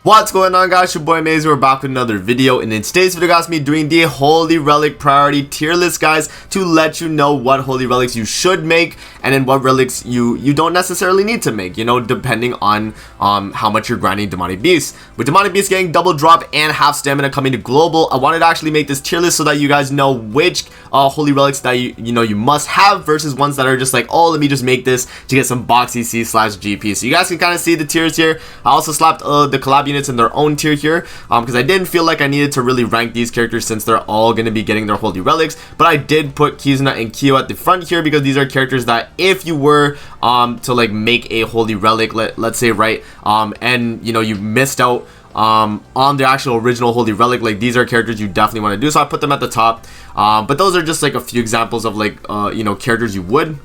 What's going on, guys? Your boy Maze. We're back with another video, and in today's video guys, me doing the Holy Relic priority tier list, guys, to let you know what Holy Relics you should make and then what relics you don't necessarily need to make, you know, depending on how much you're grinding Demonic Beasts. With Demonic Beasts getting double drop and half stamina coming to global, I wanted to actually make this tier list so that you guys know which Holy Relics that you must have versus ones that are just like, oh, let me just make this to get some box EC/GP. So you guys can kind of see the tiers here. I also slapped the collab units in their own tier here because I didn't feel like I needed to really rank these characters since they're all going to be getting their Holy Relics, but I did put Kizuna and Kyo at the front here because these are characters that if you were to like make a Holy Relic, let's say, right, and you missed out on the actual original Holy Relic, like these are characters you definitely want to do, so I put them at the top. But those are just like a few examples of like characters you would.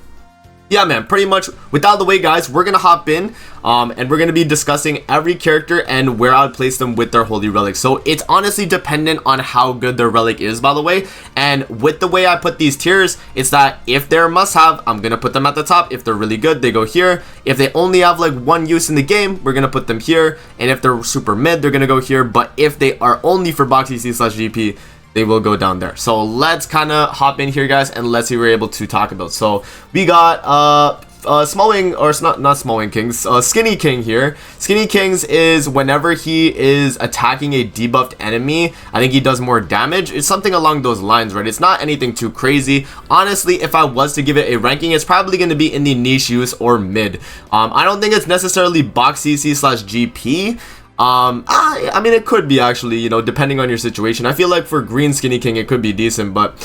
Yeah, man, pretty much with out of the way, guys, we're gonna hop in and we're gonna be discussing every character and where I would place them with their Holy Relic. So it's honestly dependent on how good their relic is, by the way. And with the way I put these tiers, it's that if they're a must-have, I'm gonna put them at the top. If they're really good, they go here. If they only have like one use in the game, we're gonna put them here. And if they're super mid, they're gonna go here. But if they are only for box EC/GP, they will go down there. So let's kind of hop in here, guys, and let's see what we're able to talk about. So we got Small Wing, or it's not Small Wing Kings, Skinny King here. Skinny Kings is whenever he is attacking a debuffed enemy, I think he does more damage. It's something along those lines, right? It's not anything too crazy. Honestly, if I was to give it a ranking, it's probably going to be in the niche use or mid. I don't think it's necessarily box CC/GP. I mean, it could be actually, depending on your situation. I feel like for green Skinny King it could be decent, but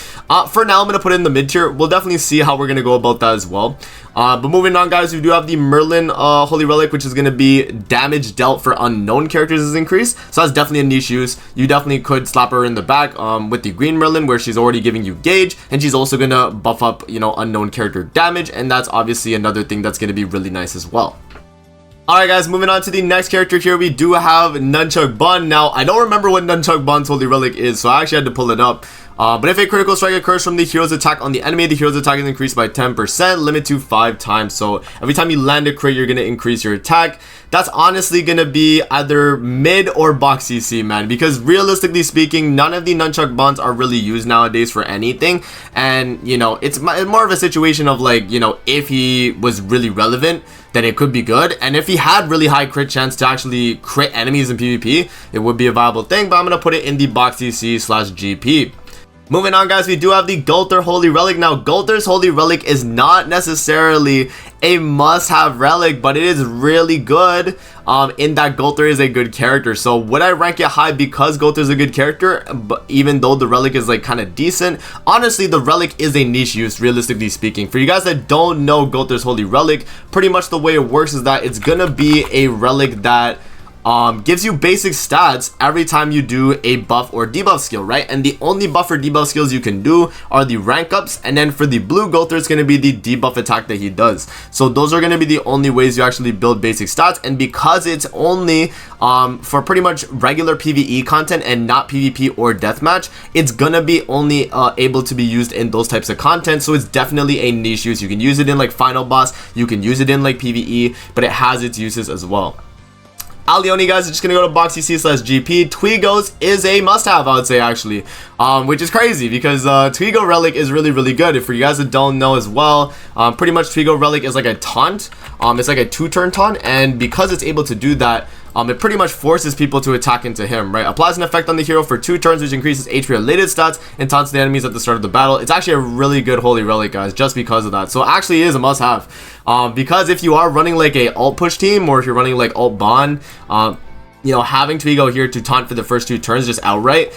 for now I'm gonna put it in the mid tier. We'll definitely see how we're gonna go about that as well. But moving on, guys, we do have the Merlin Holy Relic, which is gonna be damage dealt for unknown characters is increased, so that's definitely a niche use. You definitely could slap her in the back with the green Merlin, where she's already giving you gauge, and she's also gonna buff up unknown character damage, and that's obviously another thing that's gonna be really nice as well. Alright, guys, moving on to the next character here, we do have Nunchuck Bun. Now, I don't remember what Nunchuck Bun's Holy Relic is, so I actually had to pull it up. But if a critical strike occurs from the hero's attack on the enemy, the hero's attack is increased by 10%, limit to 5 times. So every time you land a crit, you're going to increase your attack. That's honestly going to be either mid or box CC, man, because realistically speaking, none of the Nunchuck Buns are really used nowadays for anything. And, it's more of a situation of like, if he was really relevant, then it could be good. And if he had really high crit chance to actually crit enemies in PvP, it would be a viable thing, but I'm going to put it in the box CC/GP. Moving on, guys, we do have the Gulter Holy Relic. Now, Gulter's Holy Relic is not necessarily a must-have relic, but it is really good in that Gulter is a good character. So would I rank it high because Gulter is a good character, but even though the relic is like kind of decent? Honestly, the relic is a niche use, realistically speaking. For you guys that don't know Gulter's Holy Relic, pretty much the way it works is that it's gonna be a relic that gives you basic stats every time you do a buff or debuff skill, right? And the only buff or debuff skills you can do are the rank ups, and then for the blue Gulter, it's going to be the debuff attack that he does. So those are going to be the only ways you actually build basic stats, and because it's only for pretty much regular PvE content and not PvP or deathmatch, it's going to be only able to be used in those types of content. So it's definitely a niche use. You can use it in like final boss, you can use it in like PvE, but it has its uses as well. Leone, guys, are just gonna go to box CC/GP. Twigos is a must-have, I would say, actually, which is crazy because Twigo Relic is really, really good. If for you guys that don't know as well, pretty much Twigo Relic is like a taunt. It's like a 2-turn taunt, and because it's able to do that, it pretty much forces people to attack into him, right? Applies an effect on the hero for 2 turns, which increases HP related stats and taunts the enemies at the start of the battle. It's actually a really good Holy Relic, guys, just because of that. So it actually is a must-have. Because if you are running like a alt push team, or if you're running like alt bond, having Twigo here to taunt for the first 2 turns just outright,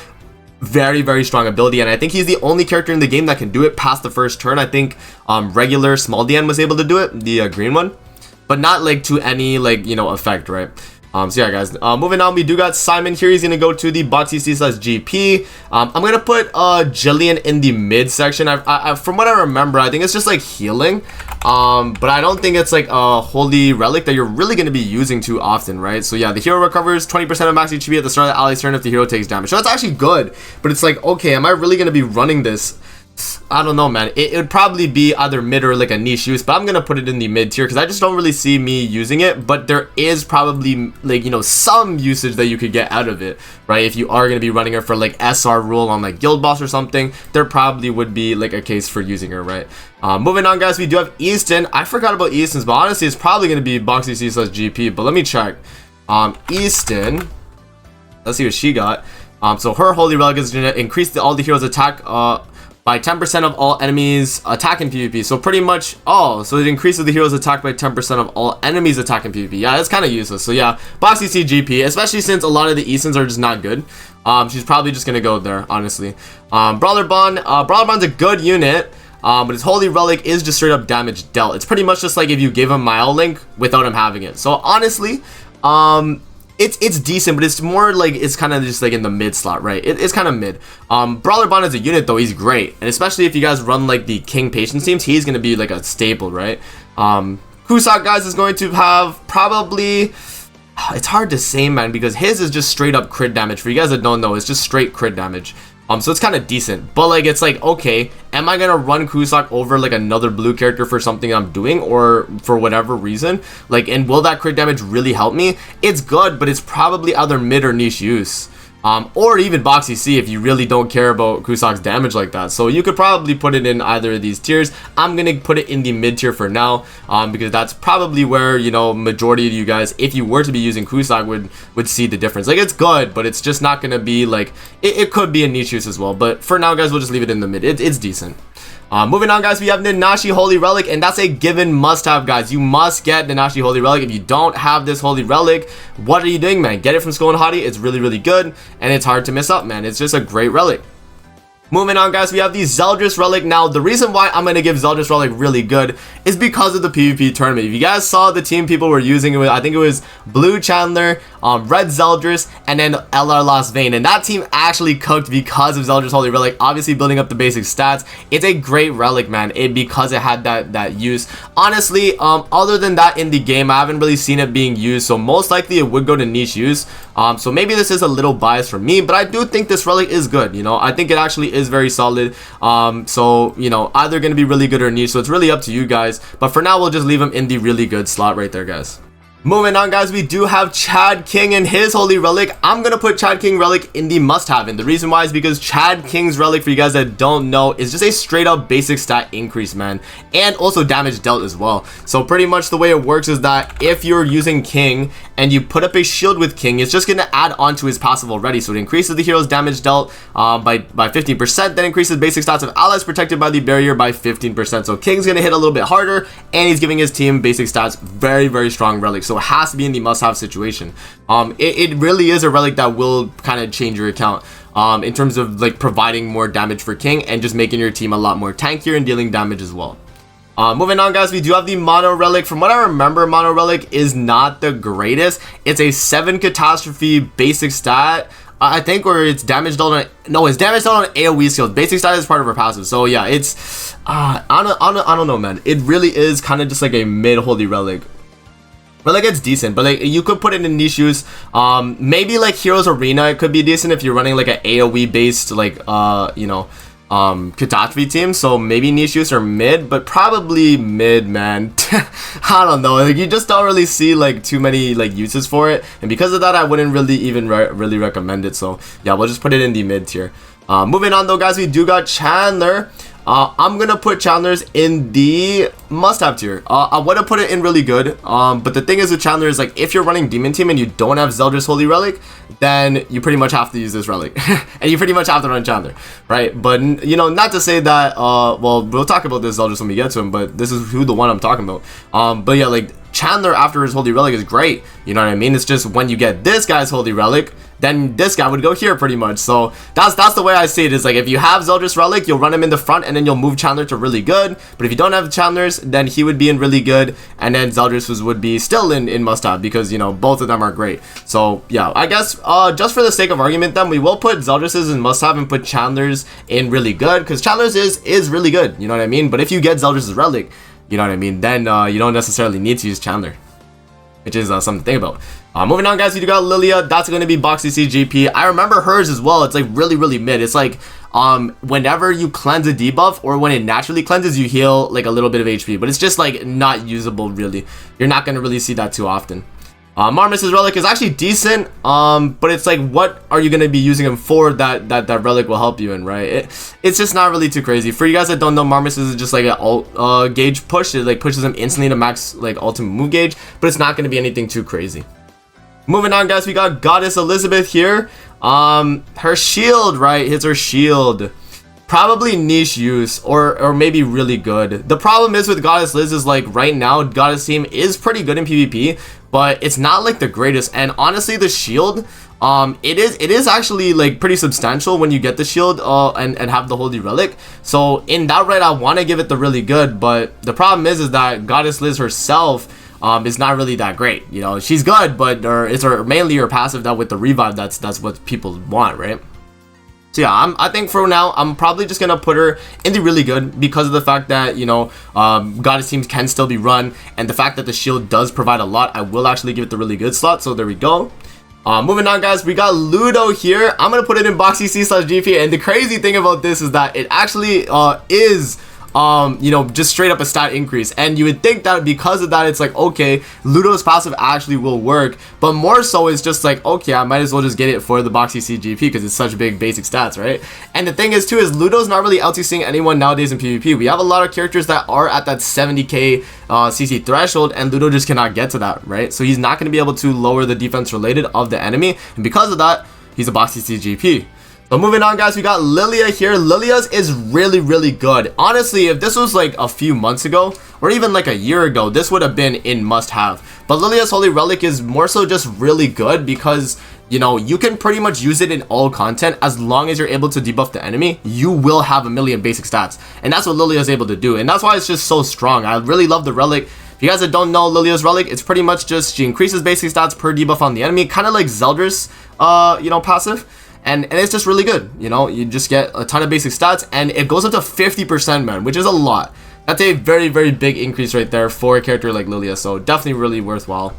very, very strong ability. And I think he's the only character in the game that can do it past the first turn. I think regular small DN was able to do it, the green one, but not like to any like effect, right? So yeah, guys, moving on, we do got Simon here. He's gonna go to the box CC/GP. I'm gonna put Jillian in the mid section. From what I remember, I think it's just like healing, but I don't think it's like a Holy Relic that you're really gonna be using too often, right? So yeah, the hero recovers 20% of max HP at the start of the ally's turn if the hero takes damage. So that's actually good, but it's like, okay, am I really gonna be running this I don't know, man. It would probably be either mid or like a niche use, but I'm gonna put it in the mid tier because I just don't really see me using it. But there is probably like, you know, some usage that you could get out of it, right? If you are gonna be running her for like SR rule on like guild boss or something, there probably would be like a case for using her, right? Moving on, guys, we do have Easton. I forgot about Easton's, but honestly, it's probably gonna be Boxy C / GP. But let me check. Easton. Let's see what she got. So her Holy Relic is gonna increase all the heroes' attack by 10% of all enemies attack in PvP. So pretty much, so it increases the hero's attack by 10% of all enemies attack in PvP. Yeah, that's kind of useless. So yeah, Boxy C GP, especially since a lot of the Eastons are just not good. She's probably just gonna go there, honestly. Brawler Bun, Brawler Bun's a good unit, but his Holy Relic is just straight up damage dealt. It's pretty much just like if you give him Mile Link without him having it. So honestly, it's decent, but it's more like it's kind of just like in the mid slot, right? It's kind of mid. Brawler Bond as a unit though, he's great, and especially if you guys run like the King Patience teams, he's gonna be like a staple, right? Kusak, guys, is going to have probably, it's hard to say, man, because his is just straight up crit damage. For you guys that don't know, it's just straight crit damage. So it's kind of decent, but like it's like, okay, am I gonna run Kusak over like another blue character for something I'm doing or for whatever reason? Like, and will that crit damage really help me? It's good, but it's probably either mid or niche use. Or even Boxy C if you really don't care about Kusak's damage like that. So you could probably put it in either of these tiers. I'm gonna put it in the mid tier for now, because that's probably where, you know, majority of you guys, if you were to be using Kusak, would see the difference. Like, it's good, but it's just not gonna be like, it could be a niche use as well. But for now, guys, we'll just leave it in the mid. It's decent. Moving on, guys, we have Nunchuck Holy Relic, and that's a given must-have, guys. You must get Nunchuck Holy Relic. If you don't have this Holy Relic, what are you doing, man? Get it from Skull and Hottie. It's really, really good, and it's hard to miss up, man. It's just a great relic. Moving on, guys, we have the Zelda Relic. Now, the reason why I'm going to give Zelda Relic really good is because of the PvP tournament. If you guys saw the team people were using, I think it was Blue Chandler, Red Zeldris, and then LR Lost Vein. And that team actually cooked because of Zelda's Holy Relic, obviously building up the basic stats. It's a great relic, man, because it had that use. Honestly, other than that in the game, I haven't really seen it being used, so most likely it would go to niche use. So maybe this is a little biased for me, but I do think this relic is good, you know. I think it actually is very solid. So, you know, either going to be really good or niche, so it's really up to you guys. But for now, we'll just leave him in the really good slot right there, guys. Moving on, guys, we do have Chad King and his Holy Relic. I'm going to put Chad King Relic in the must-have, and the reason why is because Chad King's Relic, for you guys that don't know, is just a straight-up basic stat increase, man, and also damage dealt as well. So pretty much the way it works is that if you're using King and you put up a shield with King, it's just going to add on to his passive already. So it increases the hero's damage dealt by 15%, then increases basic stats of allies protected by the barrier by 15%. So King's going to hit a little bit harder, and he's giving his team basic stats. Very, very strong relic. So it has to be in the must-have situation. It really is a relic that will kind of change your account in terms of like providing more damage for King and just making your team a lot more tankier and dealing damage as well. Moving on, guys, we do have the Mono Relic. From what I remember, Mono Relic is not the greatest. It's a 7 catastrophe basic stat, I think, or it's damage dealt on, no, it's damage dealt on AoE skills. Basic stat is part of her passive. So yeah, it's I don't know, man. It really is kind of just like a mid Holy Relic. But like, it's decent, but like you could put it in niche use. Maybe like Heroes Arena, it could be decent if you're running like an AoE based like you know, catastrophe team. So maybe niche use or mid, but probably mid, man. I don't know, like you just don't really see like too many like uses for it, and because of that, I wouldn't really even really recommend it. So yeah, we'll just put it in the mid tier. Moving on though, guys, we do got Chandler. I'm gonna put Chandler's in the must-have tier. I would have put it in really good, but the thing is with Chandler is like, if you're running Demon Team and you don't have Zelda's Holy Relic, then you pretty much have to use this relic, and you pretty much have to run Chandler, right? But you know, not to say that, well, we'll talk about this Zelda's when we get to him, but this is the one I'm talking about. But yeah, like Chandler after his Holy Relic is great, you know what I mean? It's just when you get this guy's Holy Relic, then this guy would go here pretty much. So that's the way I see it, is like if you have Zelda's Relic, you'll run him in the front and then you'll move Chandler to really good. But if you don't have Chandler's, then he would be in really good, and then Zelda's would be still in must-have, because you know, both of them are great. So yeah, I guess just for the sake of argument, then we will put Zelda's in must-have and put Chandler's in really good, because Chandler's is really good, you know what I mean? But if you get Zelda's Relic, you know what I mean, then you don't necessarily need to use Chandler, which is something to think about. Moving on, guys, we do got Lilia. That's going to be Boxy CGP. I remember hers as well. It's like really mid. It's like whenever you cleanse a debuff or when it naturally cleanses, you heal like a little bit of HP, but it's just like not usable really. You're not going to really see that too often. Marmoset's Relic is actually decent, but it's like, what are you going to be using him for that Relic will help you in, right? It's just not really too crazy. For you guys that don't know, Marmoset is just like an ult gauge push. It like pushes him instantly to max like ultimate move gauge, but it's not going to be anything too crazy. Moving on, guys, we got Goddess Elizabeth here. Her shield, right? Hits her shield. Probably niche use or maybe really good. The problem is with Goddess Liz is like right now Goddess team is pretty good in PvP, but it's not like the greatest. And honestly, the shield, it is actually like pretty substantial when you get the shield and have the Holy Relic. So in that right, I want to give it the really good, but the problem is that Goddess Liz herself is not really that great. You know, she's good, but it's mainly her passive that with the revive, that's what people want, right? So yeah, I think for now, I'm probably just gonna put her in the really good because of the fact that, you know, Goddess teams can still be run, and the fact that the shield does provide a lot. I will actually give it the really good slot. So there we go. Moving on, guys, we got Ludo here. I'm gonna put it in Boxy C/GP, and the crazy thing about this is that it actually is you know, just straight up a stat increase. And you would think that because of that, it's like, okay, Ludo's passive actually will work, but more so it's just like, okay, I might as well just get it for the Boxy CGP because it's such big basic stats, right? And the thing is too is Ludo's not really LTCing anyone nowadays in PvP. We have a lot of characters that are at that 70k CC threshold, and Ludo just cannot get to that, right? So he's not going to be able to lower the defense related of the enemy, and because of that, he's a Boxy CGP. So moving on, guys, we got Lilia here. Lilia's is really good. Honestly, if this was like a few months ago or even like a year ago, this would have been in must have. But Lilia's Holy Relic is more so just really good because, you know, you can pretty much use it in all content. As long as you're able to debuff the enemy, you will have a million basic stats, and that's what Lilia is able to do, and that's why it's just so strong. I really love the relic. If you guys that don't know Lilia's Relic, it's pretty much just she increases basic stats per debuff on the enemy, kind of like Zelda's you know, passive. And it's just really good. You know, you just get a ton of basic stats, and it goes up to 50%, man, which is a lot. That's a very big increase right there for a character like Lilia, so definitely really worthwhile.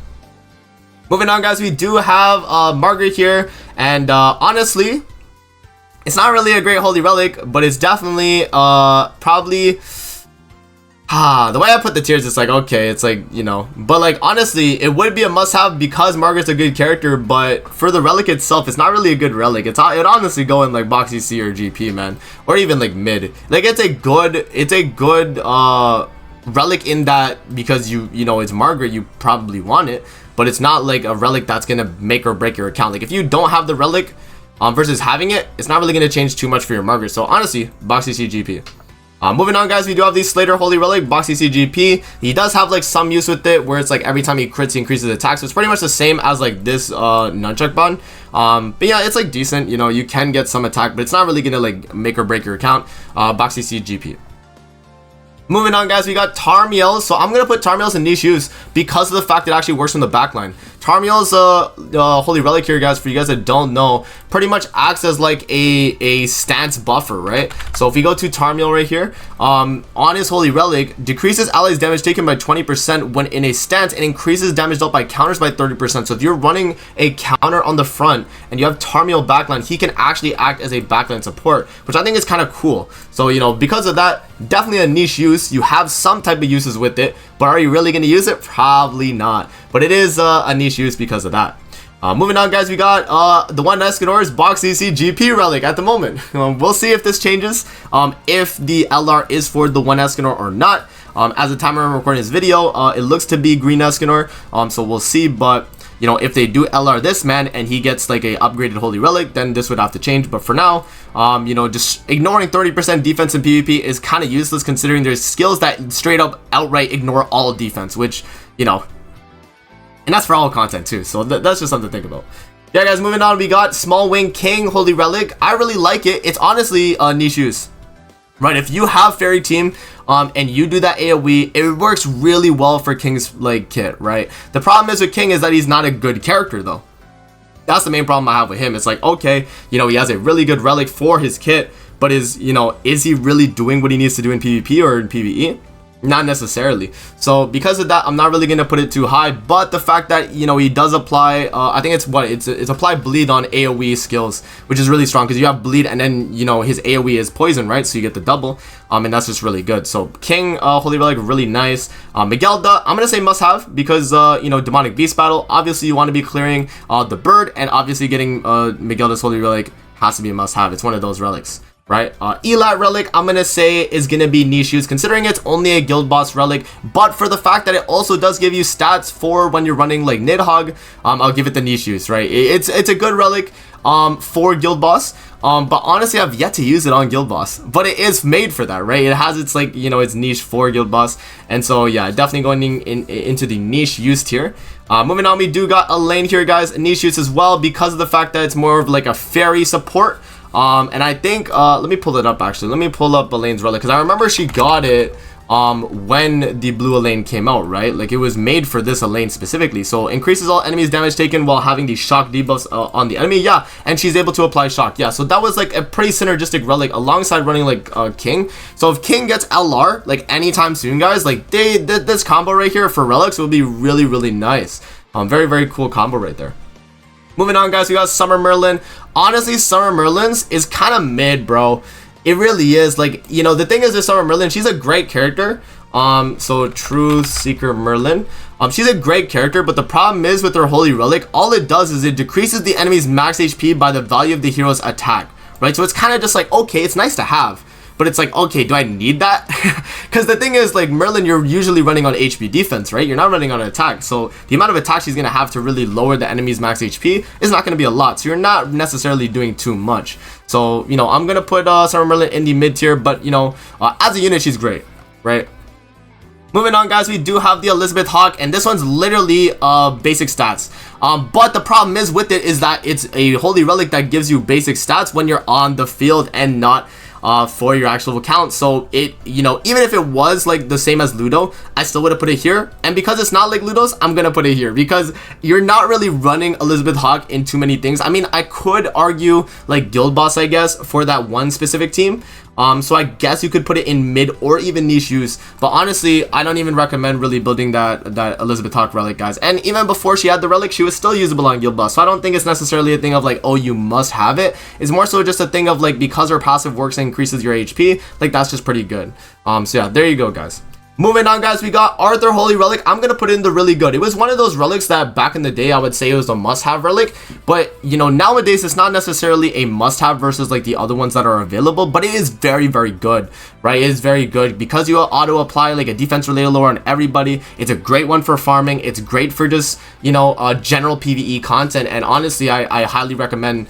Moving on, guys, we do have Margaret here, and honestly, it's not really a great Holy Relic, but it's definitely probably the way I put the tiers, it's like, okay, it's like, you know, but like honestly, it would be a must-have because Margaret's a good character, but for the relic itself, it's not really a good relic. It honestly go in like Boxy C or GP, man, or even like mid. Like it's a good relic in that because you know it's Margaret, you probably want it, but it's not like a relic that's gonna make or break your account. Like if you don't have the relic versus having it, it's not really gonna change too much for your Margaret. So honestly, Boxy C GP. Moving on, guys, we do have the Slater Holy Relic, Boxy CGP. He does have like some use with it where it's like every time he crits, he increases attacks. So it's pretty much the same as like this Nunchuck Bun. But yeah, it's like decent. You know, you can get some attack, but it's not really gonna like make or break your account. Boxy CGP. Moving on, guys, we got Tarmiel. So I'm gonna put Tarmiel's in niche use because of the fact it actually works from the backline. Tarmiel's Holy Relic here, guys, for you guys that don't know, pretty much acts as like a stance buffer, right? So if we go to Tarmiel right here, on his Holy Relic, decreases allies damage taken by 20% when in a stance and increases damage dealt by counters by 30%. So if you're running a counter on the front and you have Tarmiel backline, he can actually act as a backline support, which I think is kind of cool. So, you know, because of that, definitely a niche use. You have some type of uses with it, but are you really going to use it? Probably not. But it is a niche use because of that. Moving on, guys, we got the one Escanor's Boxy CGP Relic at the moment. We'll see if this changes, if the LR is for the one Escanor or not. As the time I'm recording this video, it looks to be green Escanor, so we'll see. But you know, if they do LR this man and he gets like a upgraded Holy Relic, then this would have to change. But for now, you know, just ignoring 30% defense in PvP is kind of useless considering there's skills that straight up outright ignore all defense, which, you know, and that's for all content too, so that's just something to think about. Yeah, guys, moving on, we got Small Wing King Holy Relic. I really like it. It's honestly a niche use, right? If you have Fairy Team and you do that AoE, it works really well for King's like kit, right? The problem is with King is that he's not a good character though. That's the main problem I have with him. It's like, okay, you know, he has a really good relic for his kit, but is he really doing what he needs to do in PvP or in PvE? Not necessarily. So because of that, I'm not really gonna put it too high. But the fact that, you know, he does apply, I think it's apply bleed on AoE skills, which is really strong because you have bleed and then, you know, his AoE is poison, right? So you get the double, and that's just really good. So King Holy Relic, really nice. Miguelda, I'm gonna say must have because you know, demonic beast battle. Obviously you want to be clearing the bird, and obviously getting Miguelda's Holy Relic has to be a must have. It's one of those relics. Right, Elat Relic, I'm gonna say is gonna be niche use, considering it's only a guild boss relic, but for the fact that it also does give you stats for when you're running like Nidhogg, I'll give it the niche use, right? It's a good relic for guild boss, but honestly I've yet to use it on guild boss, but it is made for that, right? It has its, like, you know, its niche for guild boss, and so yeah, definitely going into the niche use tier. Moving on, we do got Elaine here, guys, a niche use as well because of the fact that it's more of like a fairy support. And I think, let me pull it up actually. Let me pull up Elaine's relic because I remember she got it when the blue Elaine came out, right? Like it was made for this Elaine specifically. So increases all enemies damage taken while having the shock debuffs on the enemy. Yeah, and she's able to apply shock. Yeah, so that was like a pretty synergistic relic alongside running like King. So if King gets LR like anytime soon, guys, like this combo right here for relics will be really, really nice. Very, very cool combo right there. Moving on, guys, we got Summer Merlin. Honestly, Summer Merlin's is kind of mid, bro. It really is. Like, you know, the thing is with Summer Merlin, she's a great character. So Truth Seeker Merlin. She's a great character, but the problem is with her Holy Relic, all it does is it decreases the enemy's max HP by the value of the hero's attack, right? So it's kind of just like, okay, it's nice to have, but it's like, okay, do I need that? Because the thing is, like, Merlin, you're usually running on HP defense, right? You're not running on attack. So the amount of attack she's going to have to really lower the enemy's max HP is not going to be a lot. So you're not necessarily doing too much. So, you know, I'm going to put Summer Merlin in the mid tier, but, you know, as a unit, she's great, right? Moving on, guys, we do have the Elizabeth Hawk, and this one's literally basic stats. But the problem is with it is that it's a Holy Relic that gives you basic stats when you're on the field and not for your actual account. So it, you know, even if it was like the same as Ludo, I still would have put it here. And because it's not like Ludo's, I'm gonna put it here because you're not really running Elizabeth Hawk in too many things. I mean, I could argue like guild boss, I guess, for that one specific team. So I guess you could put it in mid or even niche use, but honestly I don't even recommend really building that Elizabeth Hawk relic, guys. And even before she had the relic, she was still usable on guild boss, so I don't think it's necessarily a thing of like, oh, you must have it. It's more so just a thing of like, because her passive works and increases your HP, like that's just pretty good. So yeah, there you go, guys. Moving on, guys, we got Arthur Holy Relic. I'm gonna put in the really good. It was one of those relics that back in the day I would say it was a must-have relic, but you know, nowadays it's not necessarily a must-have versus like the other ones that are available, but it is very, very good, right? It is very good because you auto apply like a defense related lore on everybody. It's a great one for farming. It's great for just, you know, general PvE content, and honestly I highly recommend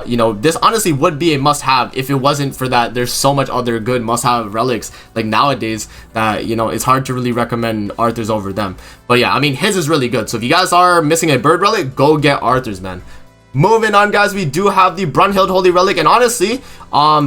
you know, this honestly would be a must-have if it wasn't for that. There's so much other good must-have relics like nowadays that, you know, it's hard to really recommend Arthur's over them. But yeah, I mean, his is really good. So if you guys are missing a bird relic, go get Arthur's, man. Moving on, guys, we do have the Brandhold Holy Relic, and honestly,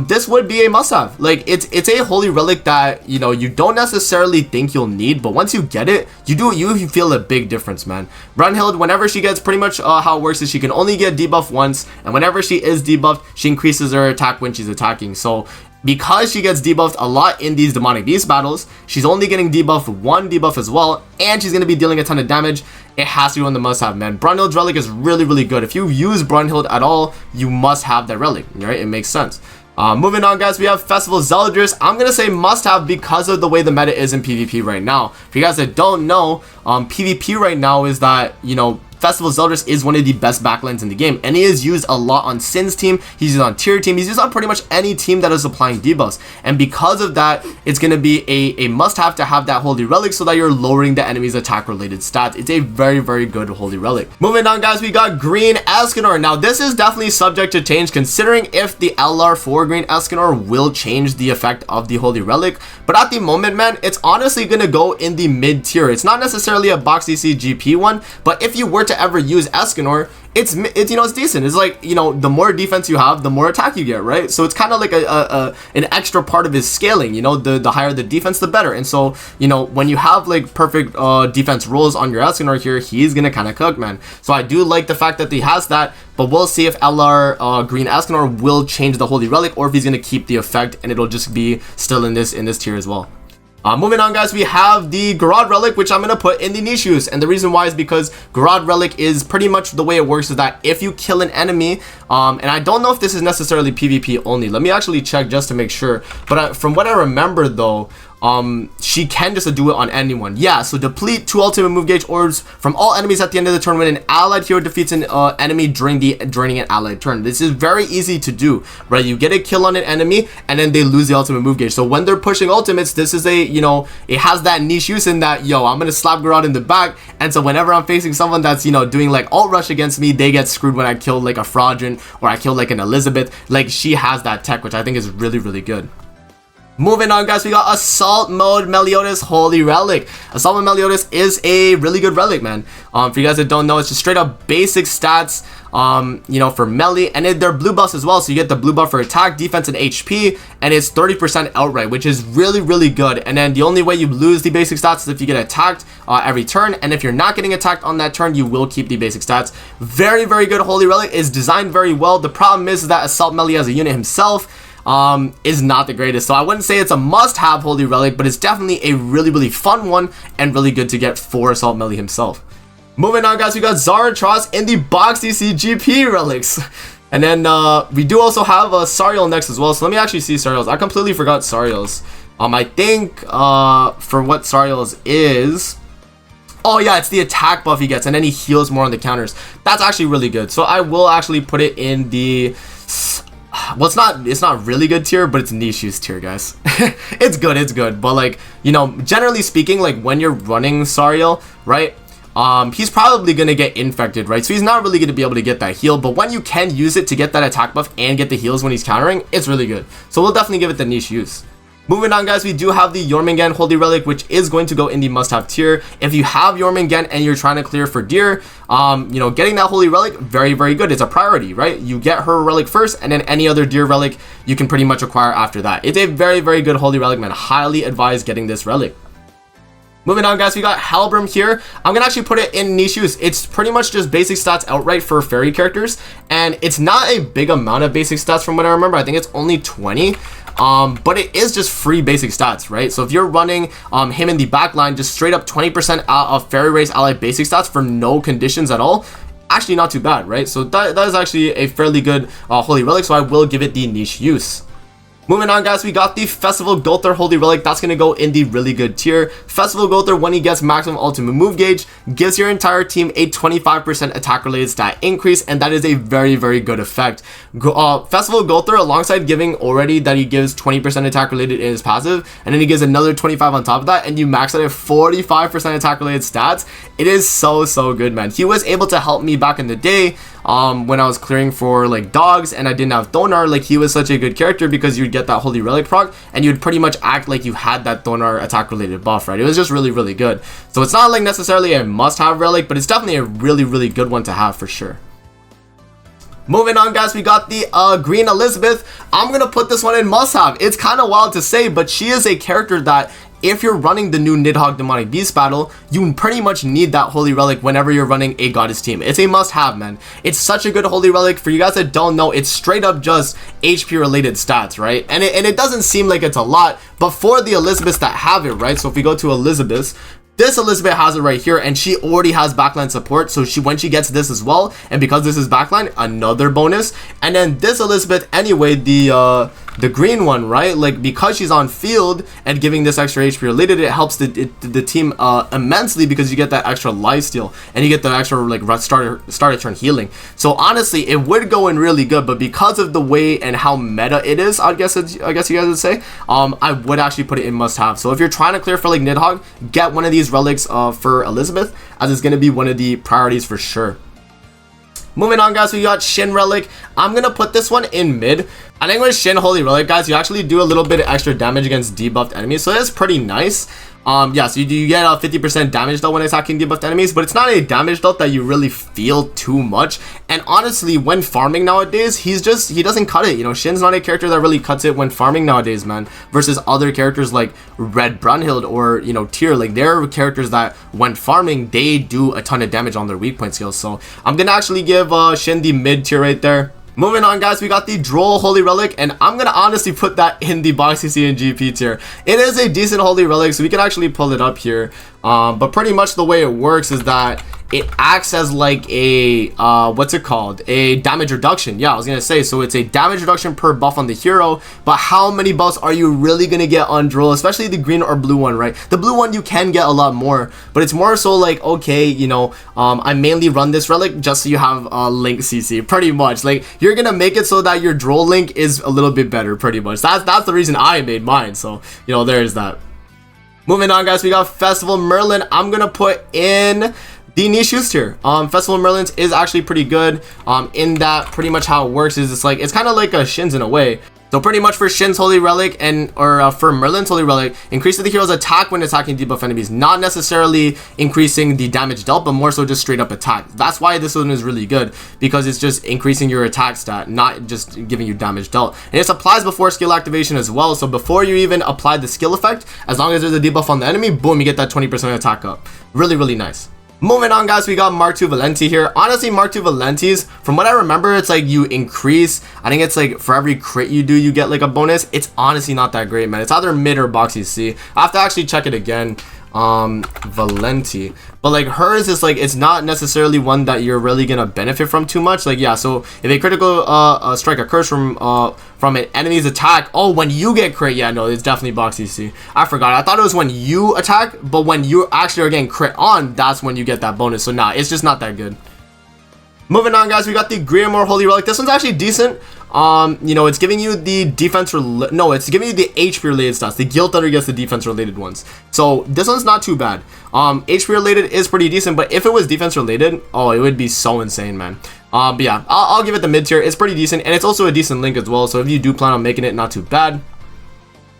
this would be a must-have. Like, it's a Holy Relic that, you know, you don't necessarily think you'll need, but once you get it, you feel a big difference, man. Brandhold, whenever she gets, pretty much how it works is she can only get debuffed once, and whenever she is debuffed, she increases her attack when she's attacking. So because she gets debuffed a lot in these demonic beast battles, she's only getting debuffed one debuff as well, and she's going to be dealing a ton of damage. It has to be on the must-have, man. Brandhild's relic is really, really good. If you use Brandhold at all, you must have that relic, right? It makes sense. Moving on, guys, we have Festival Zeldris. I'm gonna say must-have because of the way the meta is in PvP right now. For you guys that don't know, PvP right now is that, you know, Festival Zeldris is one of the best backlines in the game, and he is used a lot on Sin's team. He's used on Tier team. He's used on pretty much any team that is applying debuffs, and because of that, it's going to be a must-have to have that Holy Relic so that you're lowering the enemy's attack-related stats. It's a very, very good Holy Relic. Moving on, guys, we got Green Escanor. Now, this is definitely subject to change, considering if the LR for Green Escanor will change the effect of the Holy Relic, but at the moment, man, it's honestly going to go in the mid-tier. It's not necessarily a box DC GP one, but if you were to ever use Escanor, it's you know, it's decent. It's like, you know, the more defense you have, the more attack you get, right? So it's kind of like an extra part of his scaling. You know, the higher the defense, the better. And so, you know, when you have like perfect defense rolls on your Escanor here, he's gonna kind of cook, man. So I do like the fact that he has that, but we'll see if LR Green Escanor will change the Holy Relic or if he's gonna keep the effect and it'll just be still in this tier as well. Moving on, guys, we have the Margaret Relic, which I'm going to put in the niche use. And the reason why is because Margaret Relic is pretty much the way it works is that if you kill an enemy, and I don't know if this is necessarily PvP only. Let me actually check just to make sure. But from what I remember, though, she can just do it on anyone. Yeah, so deplete 2 ultimate move gauge orbs from all enemies at the end of the turn when an allied hero defeats an enemy during an allied turn. This is very easy to do, right? You get a kill on an enemy and then they lose the ultimate move gauge. So when they're pushing ultimates, this is a, you know, it has that niche use in that, yo, I'm gonna slap Garad in the back, and so whenever I'm facing someone that's, you know, doing like alt rush against me, they get screwed when I kill like a Fraudra or I kill like an Elizabeth. Like, she has that tech, which I think is really, really good. Moving on, guys, we got Assault Mode Meliodas Holy Relic. Assault Mode Meliodas is a really good relic, man. For you guys that don't know, it's just straight up basic stats, you know, for melee, and they're blue buffs as well. So you get the blue buff for attack, defense, and HP, and it's 30% outright, which is really, really good. And then the only way you lose the basic stats is if you get attacked every turn, and if you're not getting attacked on that turn, you will keep the basic stats. Very, very good Holy Relic. Is designed very well. The problem is that Assault Melee as a unit himself is not the greatest. So I wouldn't say it's a must-have Holy Relic, but it's definitely a really, really fun one and really good to get for Assault Melee himself. Moving on, guys, we got Zarathos in the box DC GP relics. And then we do also have Sariel next as well. So let me actually see Sariel's. I completely forgot Sariel's. I think for what Sariel's is, oh yeah, it's the attack buff he gets, and then he heals more on the counters. That's actually really good. So I will actually put it in the, well, it's not really good tier, but it's niche use tier, guys. it's good, but like, you know, generally speaking, like when you're running Sariel, right, he's probably gonna get infected, right? So he's not really gonna be able to get that heal, but when you can use it to get that attack buff and get the heals when he's countering, it's really good. So we'll definitely give it the niche use. Moving on, guys, we do have the Jormungand Holy Relic, which is going to go in the must-have tier. If you have Jormungand and you're trying to clear for deer, you know, getting that Holy Relic, very, very good. It's a priority, right? You get her relic first, and then any other deer relic you can pretty much acquire after that. It's a very, very good Holy Relic, man. Highly advise getting this relic. Moving on, guys, we got Halibrom here. I'm gonna actually put it in niche use. It's pretty much just basic stats outright for fairy characters, and it's not a big amount of basic stats from what I remember. I think it's only 20. But it is just free basic stats, right? So if you're running him in the backline, just straight up 20% out of fairy race allied basic stats for no conditions at all, actually not too bad, right? So that is actually a fairly good Holy Relic, so I will give it the niche use. Moving on, guys, we got the Festival Gother Holy Relic. That's going to go in the really good tier. Festival Gother, when he gets maximum ultimate move gauge, gives your entire team a 25% attack related stat increase, and that is a very, very good effect. Festival Gother, alongside giving already that he gives 20% attack related in his passive, and then he gives another 25 on top of that, and you max out at 45% attack related stats. It is so, so good, man. He was able to help me back in the day when I was clearing for like dogs and I didn't have Thonar. Like, he was such a good character because you'd get that Holy Relic proc and you'd pretty much act like you had that Thonar attack related buff, right? It was just really, really good. So it's not like necessarily a must-have relic, but it's definitely a really, really good one to have for sure. Moving on, guys, we got the Green Elizabeth. I'm gonna put this one in must-have. It's kind of wild to say, but she is a character that if you're running the new Nidhogg Demonic Beast battle, you pretty much need that Holy Relic whenever you're running a goddess team. It's a must-have, man. It's such a good Holy Relic. For you guys that don't know, it's straight up just HP related stats, right? And it doesn't seem like it's a lot, but for the Elizabeths that have it, right? So if we go to Elizabeth, this Elizabeth has it right here, and she already has backline support, so when she gets this as well, and because this is backline, another bonus. And then this Elizabeth anyway, the green one, right? Like, because she's on field and giving this extra HP related, it helps the team immensely because you get that extra lifesteal and you get the extra like starter turn healing. So honestly, it would go in really good, but because of the way and how meta it is, I guess you guys would say, I would actually put it in must have. So if you're trying to clear for like Nidhogg, get one of these relics for Elizabeth, as it's going to be one of the priorities for sure. Moving on, guys, we got Shin Relic. I'm going to put this one in mid. I think with Shin Holy Relic, guys, you actually do a little bit of extra damage against debuffed enemies, so that's pretty nice. Yeah, so you get 50% damage though when attacking debuffed enemies, but it's not a damage though that you really feel too much. And honestly, when farming nowadays, he doesn't cut it. You know, Shin's not a character that really cuts it when farming nowadays, man, versus other characters like Red Brandhold or, you know, Tyr. Like, they're characters that when farming, they do a ton of damage on their weak point skills. So I'm gonna actually give Shin the mid tier right there. Moving on, guys, we got the Droll Holy Relic, and I'm gonna honestly put that in the Boxy C and GP tier. It is a decent Holy Relic, so we can actually pull it up here. But pretty much the way it works is that it acts as like a what's it called, a damage reduction. Yeah, I was gonna say, so it's a damage reduction per buff on the hero, but how many buffs are you really gonna get on Droll, especially the green or blue one, right? The blue one you can get a lot more, but it's more so like, okay, you know, I mainly run this relic just so you have Link CC, pretty much. Like, you're gonna make it so that your Droll Link is a little bit better, pretty much. That's the reason I made mine, so you know, there's that. Moving on, guys, we got Festival Merlin. I'm gonna put in the niche use tier. Festival Merlin's is actually pretty good, in that pretty much how it works is it's kind of like a Shin's in a way. So pretty much for Shin's Holy Relic or for Merlin's Holy Relic, increases the hero's attack when attacking debuff enemies, not necessarily increasing the damage dealt, but more so just straight up attack. That's why this one is really good, because it's just increasing your attack stat, not just giving you damage dealt. And it applies before skill activation as well, so before you even apply the skill effect, as long as there's a debuff on the enemy, boom, you get that 20% attack up. Really, really nice. Moving on, guys, we got Mark II Valenti here. Honestly, Mark II Valentis, from what I remember, it's like you increase, I think it's like for every crit you do, you get like a bonus. It's honestly not that great, man. It's either mid or Boxy C. I have to actually check it again. Valenti, but like hers is like, it's not necessarily one that you're really gonna benefit from too much. Like, yeah, so if a critical strike occurs from an enemy's attack, oh, when you get crit, yeah, no, it's definitely Boxy C. I forgot, I thought it was when you attack, but when you actually are getting crit on, that's when you get that bonus. So nah, it's just not that good. Moving on, guys, we got the Grimoire Holy Relic. This one's actually decent. You know, it's giving you the defense it's giving you the HP related stats. The Guild Thunder gets the defense related ones. So this one's not too bad. HP related is pretty decent, but if it was defense related, oh, it would be so insane, man. But yeah, I'll give it the mid tier. It's pretty decent, and it's also a decent link as well. So if you do plan on making it, not too bad.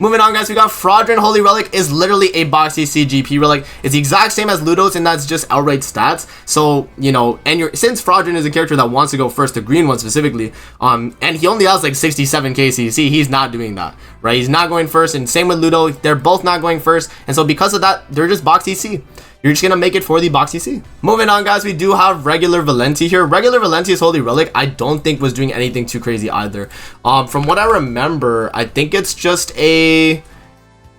Moving on, guys, we got Fraudra Holy Relic. Is literally a Boxy C GP relic. It's the exact same as Ludo's, and that's just outright stats. So, you know, and since Fraudra is a character that wants to go first, the green one specifically, and he only has like 67 KCC, he's not doing that, right? He's not going first, and same with Ludo. They're both not going first, and so because of that, they're just Boxy C. You're just gonna make it for the Boxy C. Moving on, guys, we do have regular Valenti here. Regular Valenti's Holy Relic, I don't think was doing anything too crazy either. From what I remember, I think it's just a...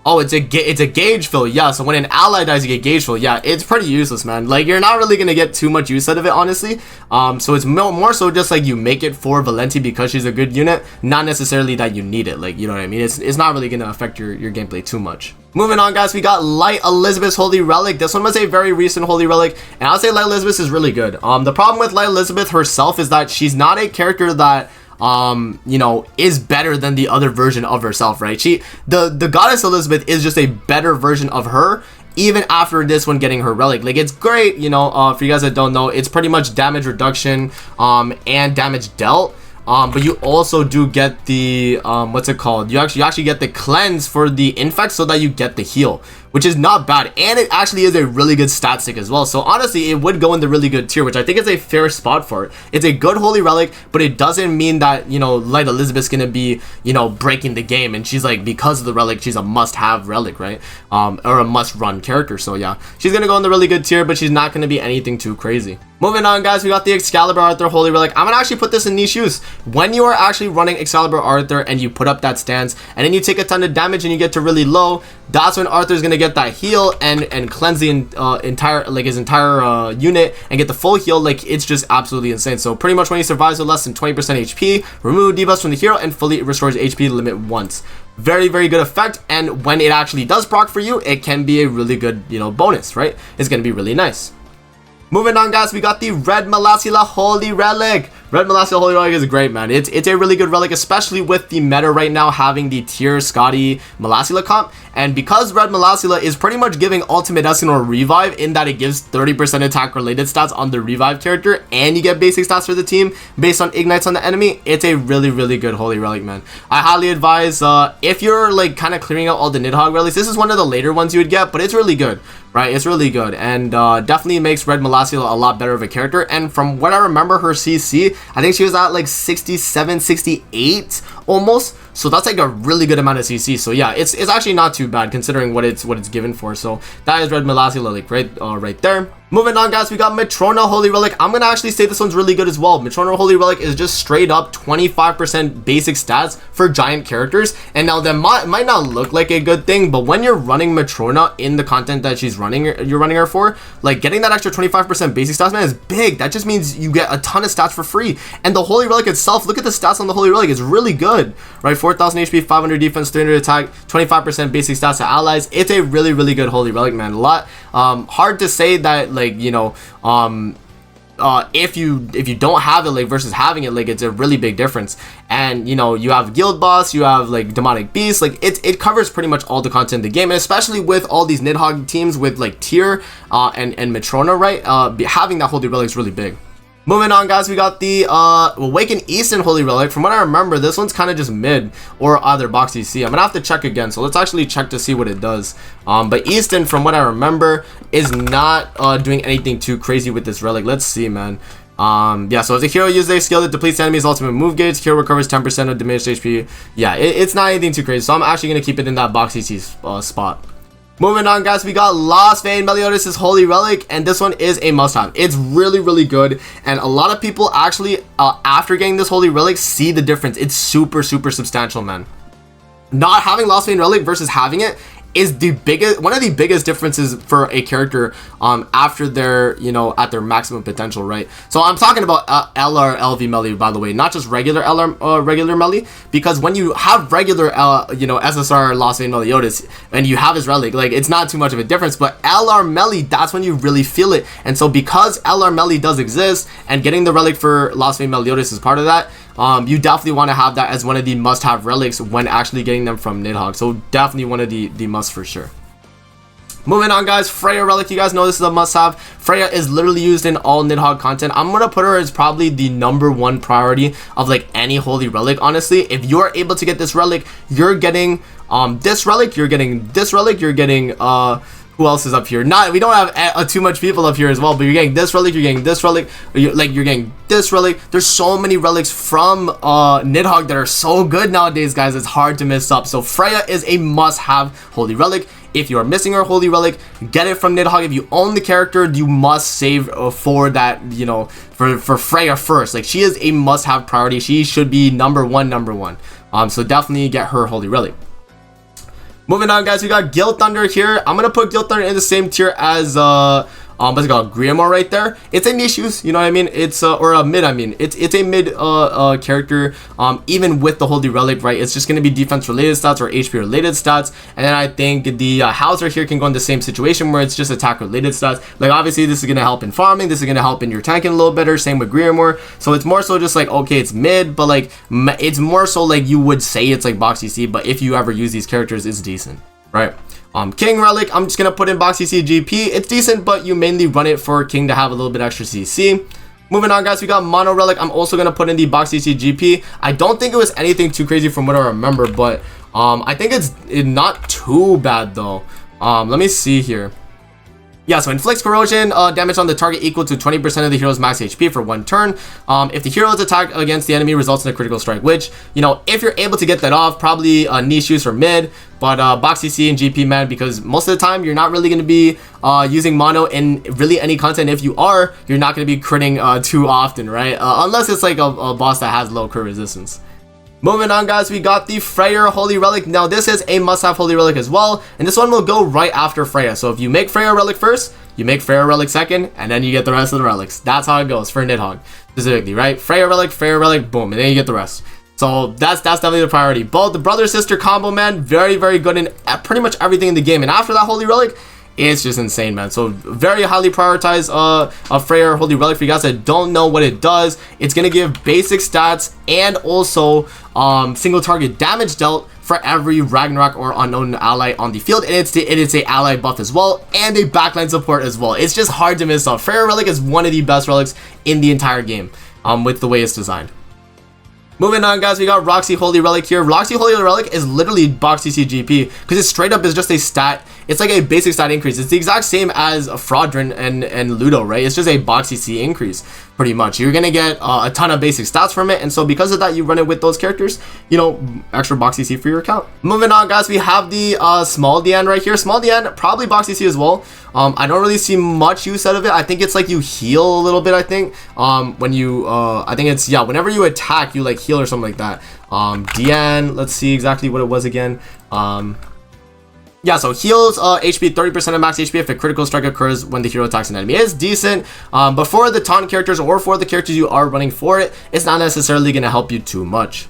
Oh, it's a gauge fill. Yeah, so when an ally dies, you get gauge fill. Yeah, it's pretty useless, man. Like, you're not really gonna get too much use out of it, honestly. So it's more so just like you make it for Valenti because she's a good unit, not necessarily that you need it. Like, you know what I mean? It's not really gonna affect your gameplay too much. Moving on, guys, we got Light Elizabeth's Holy Relic. This one was a very recent Holy Relic, and I'll say Light Elizabeth is really good. The problem with Light Elizabeth herself is that she's not a character that you know, is better than the other version of herself, right? The Goddess Elizabeth is just a better version of her, even after this one getting her relic. Like, it's great, you know, for you guys that don't know, it's pretty much damage reduction and damage dealt. But you also do get the what's it called, you actually get the cleanse for the infect, so that you get the heal, which is not bad, and it actually is a really good stat stick as well. So honestly, it would go in the really good tier, which I think is a fair spot for it. It's a good Holy Relic, but it doesn't mean that, you know, Light Elizabeth's gonna be, you know, breaking the game, and she's like, because of the relic, she's a must-have relic, right? Or a must-run character. So yeah, she's gonna go in the really good tier, but she's not gonna be anything too crazy. Moving on, guys, we got the Excalibur Arthur Holy Relic. I'm gonna actually put this in niche use. When you are actually running Excalibur Arthur and you put up that stance, and then you take a ton of damage and you get to really low, that's when Arthur's gonna get that heal and cleanse the his entire unit and get the full heal. Like, it's just absolutely insane. So pretty much when he survives with less than 20% HP, remove debuffs from the hero and fully restores HP limit once. Very, very good effect, and when it actually does proc for you, it can be a really good, you know, bonus, right? It's gonna be really nice. Moving on, guys, we got the Red Melasia Holy Relic. Red Melasia Holy Relic is great, man. It's a really good relic, especially with the meta right now having the tier Scotty Melasia comp. And because Red Melasia is pretty much giving Ultimate Escanor Revive, in that it gives 30% attack related stats on the Revive character, and you get basic stats for the team based on ignites on the enemy, it's a really, really good Holy Relic, man. I highly advise, if you're like kind of clearing out all the Nidhogg relics, this is one of the later ones you would get, but it's really good, right? It's really good, and definitely makes Red Melasia a lot better of a character. And from what I remember, her CC, I think she was at like 67, 68 almost. so that's like a really good amount of CC. So yeah, it's actually not too bad considering what it's given for. So that is red Melasia Relic right there. Moving on, guys, we got Matrona Holy Relic. I'm gonna actually say this one's really good as well. Matrona Holy Relic is just straight up 25% basic stats for giant characters. And now that might not look like a good thing, but when you're running Matrona in the content that you're running her for, like getting that extra 25% basic stats, man, is big. That just means you get a ton of stats for free. And the Holy Relic itself, look at the stats on the Holy Relic, it's really good, right? 4,000 HP, 500 defense, 300 attack, 25% basic stats to allies. It's a really good Holy Relic, man. A lot hard to say that, like, you know, if you don't have it, like, versus having it, like, it's a really big difference. And you know, you have Guild Boss, you have like Demonic Beast, like it covers pretty much all the content in the game, and especially with all these Nidhogg teams with like Tyr and Matrona, right? Having that Holy Relic is really big. Moving on, guys, we got the Awakened Easton Holy Relic. From what I remember, this one's kind of just mid or either box CC. I'm gonna have to check again, so let's actually check to see what it does. But Easton, from what I remember, is not doing anything too crazy with this relic. Let's see, man. Yeah, so as a hero uses a skill that depletes enemies' ultimate move gauge, hero recovers 10% of diminished HP. Yeah, it's not anything too crazy, so I'm actually gonna keep it in that box CC spot. Moving on, guys, we got Lost Vein Meliodas' Holy Relic, and this one is a must-have. It's really good, and a lot of people actually, after getting this Holy Relic, see the difference. It's super substantial, man. Not having Lost Vein Relic versus having it is one of the biggest differences for a character after they're, you know, at their maximum potential, right? So I'm talking about LR LV melee, by the way, not just regular LR regular melee, because when you have regular you know, SSR Lost Vein Meliodas and you have his relic, like, it's not too much of a difference. But LR melee, that's when you really feel it. And so because LR melee does exist and getting the relic for Lost Vein Meliodas is part of that, you definitely want to have that as one of the must-have relics when actually getting them from Nidhogg. So definitely one of the must for sure. Moving on, guys, Freya Relic. You guys know this is a must-have. Freya is literally used in all Nidhogg content. I'm gonna put her as probably the #1 priority of like any Holy Relic, honestly. If you're able to get this relic, you're getting this relic, you're getting this relic, you're getting who else is up here? We don't have too much people up here as well, but you're getting this relic, you're getting this relic, you're getting this relic. There's so many relics from Nidhogg that are so good nowadays, guys. It's hard to miss up. So Freya is a must-have Holy Relic. If you are missing her Holy Relic, get it from Nidhogg. If you own the character, you must save for that, you know, for Freya first. Like, she is a must-have priority. She should be number one. So definitely get her Holy Relic. Moving on, guys, we got Guild Thunder here. I'm gonna put Guild Thunder in the same tier as what's it called, Grimmore right there. It's a niche use, you know what I mean? It's or a mid, I mean, it's a mid character, even with the Holy Relic, right? It's just gonna be defense related stats or HP related stats. And then I think the Hauser here can go in the same situation where it's just attack related stats. Like, obviously this is gonna help in farming, this is gonna help in your tanking a little better. Same with Grimmore. So it's more so just like, okay, it's mid, but like it's more so like you would say it's like box CC, but if you ever use these characters, it's decent, right? King Relic, I'm just gonna put in box CC GP. It's decent, but you mainly run it for King to have a little bit extra CC. Moving on, guys, we got Mono Relic. I'm also gonna put in the box CC GP. I don't think it was anything too crazy from what I remember, but I think it's not too bad though. Let me see here. Yeah, so inflicts corrosion damage on the target equal to 20% of the hero's max HP for 1 turn. If the hero's attack against the enemy results in a critical strike, which, you know, if you're able to get that off, probably a niche use for mid, but box CC and GP, man, because most of the time you're not really going to be using mono in really any content. If you are, you're not going to be critting too often, right? Unless it's like a boss that has low crit resistance. Moving on, guys, we got the Freya Holy Relic. Now, this is a must-have Holy Relic as well, and this one will go right after Freya. So if you make Freya Relic first, you make Freya Relic second, and then you get the rest of the relics. That's how it goes for Nidhogg specifically, right? Freya Relic, boom, and then you get the rest. So that's definitely the priority. Both the brother-sister combo, man, very good in pretty much everything in the game. And after that Holy Relic, it's just insane, man. So very highly prioritized a Freya Holy Relic. For you guys that don't know what it does, it's gonna give basic stats and also single target damage dealt for every Ragnarok or unknown ally on the field, and it's a ally buff as well, and a backline support as well. It's just hard to miss out. Freya Relic is one of the best relics in the entire game with the way it's designed. Moving on, guys, we got Roxy Holy Relic here. Roxy Holy Relic is literally box CC GP because it straight up is just a stat it's like a basic stat increase. It's the exact same as Fraudra and Ludo, right? It's just a box CC increase, pretty much. You're gonna get a ton of basic stats from it, and so because of that, you run it with those characters, you know, extra box CC for your account. Moving on, guys, we have the small DN right here. Small DN, probably box CC as well. I don't really see much use out of it. I think it's like you heal a little bit, I think. When you, I think it's, yeah, whenever you attack, you like heal or something like that. DN, let's see exactly what it was again. Yeah, so heals HP 30% of max HP if a critical strike occurs when the hero attacks an enemy. Is decent, but for the taunt characters or for the characters you are running for it, it's not necessarily going to help you too much.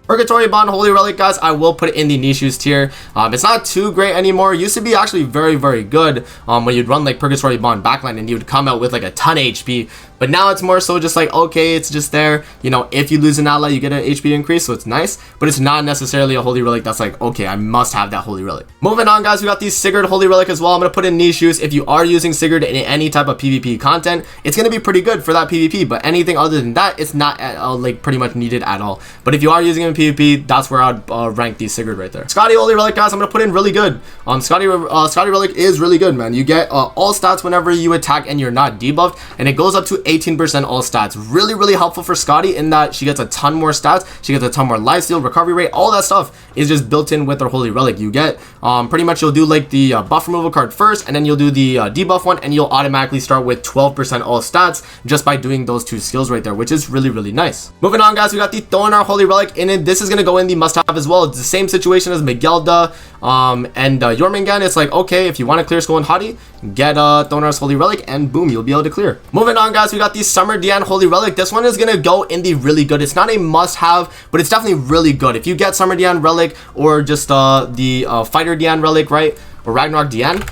Purgatory Bond Holy Relic, guys, I will put it in the niche use tier. It's not too great anymore. It used to be actually very, very good when you'd run like Purgatory Bond backline and you would come out with like a ton of HP. But now it's more so just like, okay, it's just there. You know, if you lose an ally, you get an HP increase, so it's nice. But it's not necessarily a Holy Relic that's like, okay, I must have that Holy Relic. Moving on, guys, we got the Sigurd Holy Relic as well. I'm going to put in niche use. If you are using Sigurd in any type of PvP content, it's going to be pretty good for that PvP. But anything other than that, it's not like pretty much needed at all. But if you are using it in PvP, that's where I'd rank the Sigurd right there. Scotty Holy Relic, guys, I'm going to put in really good. Scotty Relic is really good, man. You get all stats whenever you attack and you're not debuffed, and it goes up to 18% all stats. Really, really helpful for Scotty in that she gets a ton more stats. She gets a ton more lifesteal, recovery rate, all that stuff is just built in with her Holy Relic. You get pretty much, you'll do like the buff removal card first, and then you'll do the debuff one, and you'll automatically start with 12% all stats just by doing those two skills right there, which is really, really nice. Moving on, guys, we got the Thonar Holy Relic in it. This is going to go in the must-have as well. It's the same situation as Miguelda and Jormungand. It's like, okay, if you want to clear Skull and Hati, get Thonar's Holy Relic, and boom, you'll be able to clear. Moving on, guys, we got the Summer Dian Holy Relic. This one is going to go in the really good. It's not a must-have, but it's definitely really good. If you get Summer Dian Relic or just the Fighter Dian Relic, right, or Ragnarok Dian,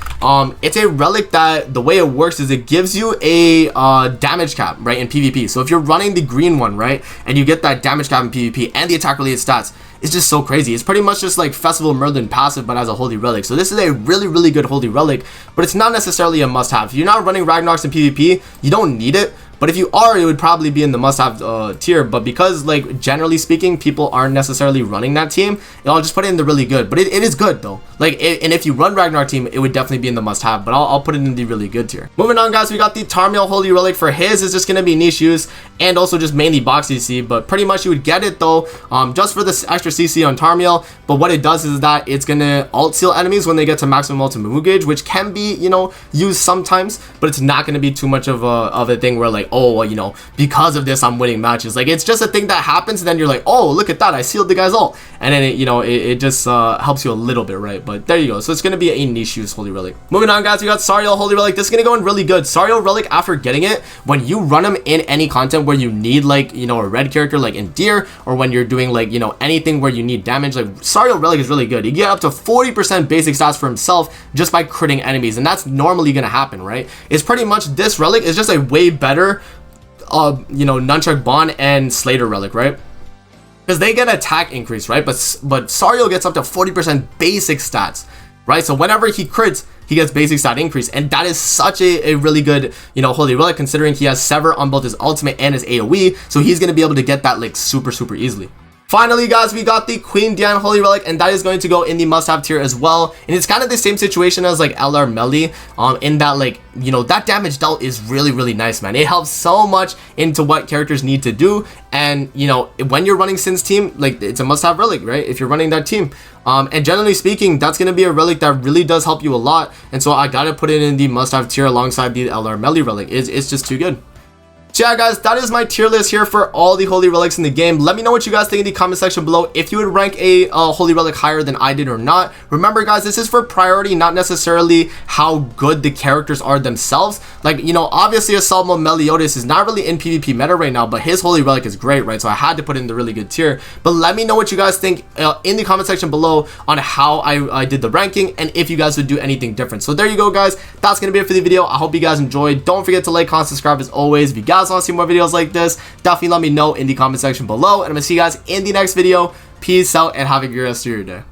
it's a relic that the way it works is it gives you a damage cap, right, in PvP. So if you're running the green one, right, and you get that damage cap in PvP and the attack related stats, it's just so crazy. It's pretty much just like Festival Merlin passive, but as a Holy Relic. So this is a really, really good Holy Relic, but it's not necessarily a must-have. If you're not running Ragnaroks in PvP, you don't need it. But if you are, it would probably be in the must-have tier. But because, like, generally speaking, people aren't necessarily running that team, I'll just put it in the really good. But it is good, though. Like, and if you run Ragnarok team, it would definitely be in the must-have. But I'll put it in the really good tier. Moving on, guys, we got the Tarmiel Holy Relic. For his, is just going to be niche use and also just mainly box CC. But pretty much you would get it, though, just for this extra CC on Tarmiel. But what it does is that it's going to alt seal enemies when they get to maximum ultimate move gauge, which can be, you know, used sometimes. But it's not going to be too much of a thing where, like, oh, you know, because of this I'm winning matches. Like, it's just a thing that happens, and then you're like, oh, look at that, I sealed the guy's ult, and then it just helps you a little bit, right? But there you go. So it's gonna be a niche use Holy Relic. Moving on, guys, we got Sariel Holy Relic. This is gonna go in really good. Sariel Relic, after getting it, when you run him in any content where you need, like, you know, a red character like in Deer, or when you're doing, like, you know, anything where you need damage, like, Sariel Relic is really good. You get up to 40% basic stats for himself just by critting enemies, and that's normally gonna happen, right? It's pretty much, this relic is just a way better you know, Nunchuck Bun and Slater Relic, right? Because they get attack increase, right? But Sariel gets up to 40% basic stats, right? So whenever he crits, he gets basic stat increase, and that is such a really good, you know, Holy Relic, considering he has Sever on both his ultimate and his AoE, so he's gonna be able to get that like super easily. Finally, guys, we got the Queen Dian Holy Relic, and that is going to go in the must-have tier as well. And it's kind of the same situation as like LR Melee, in that, like, you know, that damage dealt is really nice, man. It helps so much into what characters need to do, and, you know, when you're running Sin's team, like, it's a must-have relic, right? If you're running that team, and generally speaking, that's gonna be a relic that really does help you a lot. And so I gotta put it in the must-have tier alongside the LR Melee Relic. It's just too good. So yeah, guys, that is my tier list here for all the Holy Relics in the game. Let me know what you guys think in the comment section below, if you would rank a Holy Relic higher than I did or not. Remember, guys, this is for priority, not necessarily how good the characters are themselves. Like, you know, obviously Assault Mode Meliodas is not really in PvP meta right now, but his Holy Relic is great, right? So I had to put in the really good tier. But let me know what you guys think in the comment section below on how I did the ranking, and if you guys would do anything different. So there you go, guys. That's going to be it for the video. I hope you guys enjoyed. Don't forget to like, comment, subscribe as always. If you guys want to see more videos like this, definitely let me know in the comment section below, and I'm gonna see you guys in the next video. Peace out and have a great rest of your day.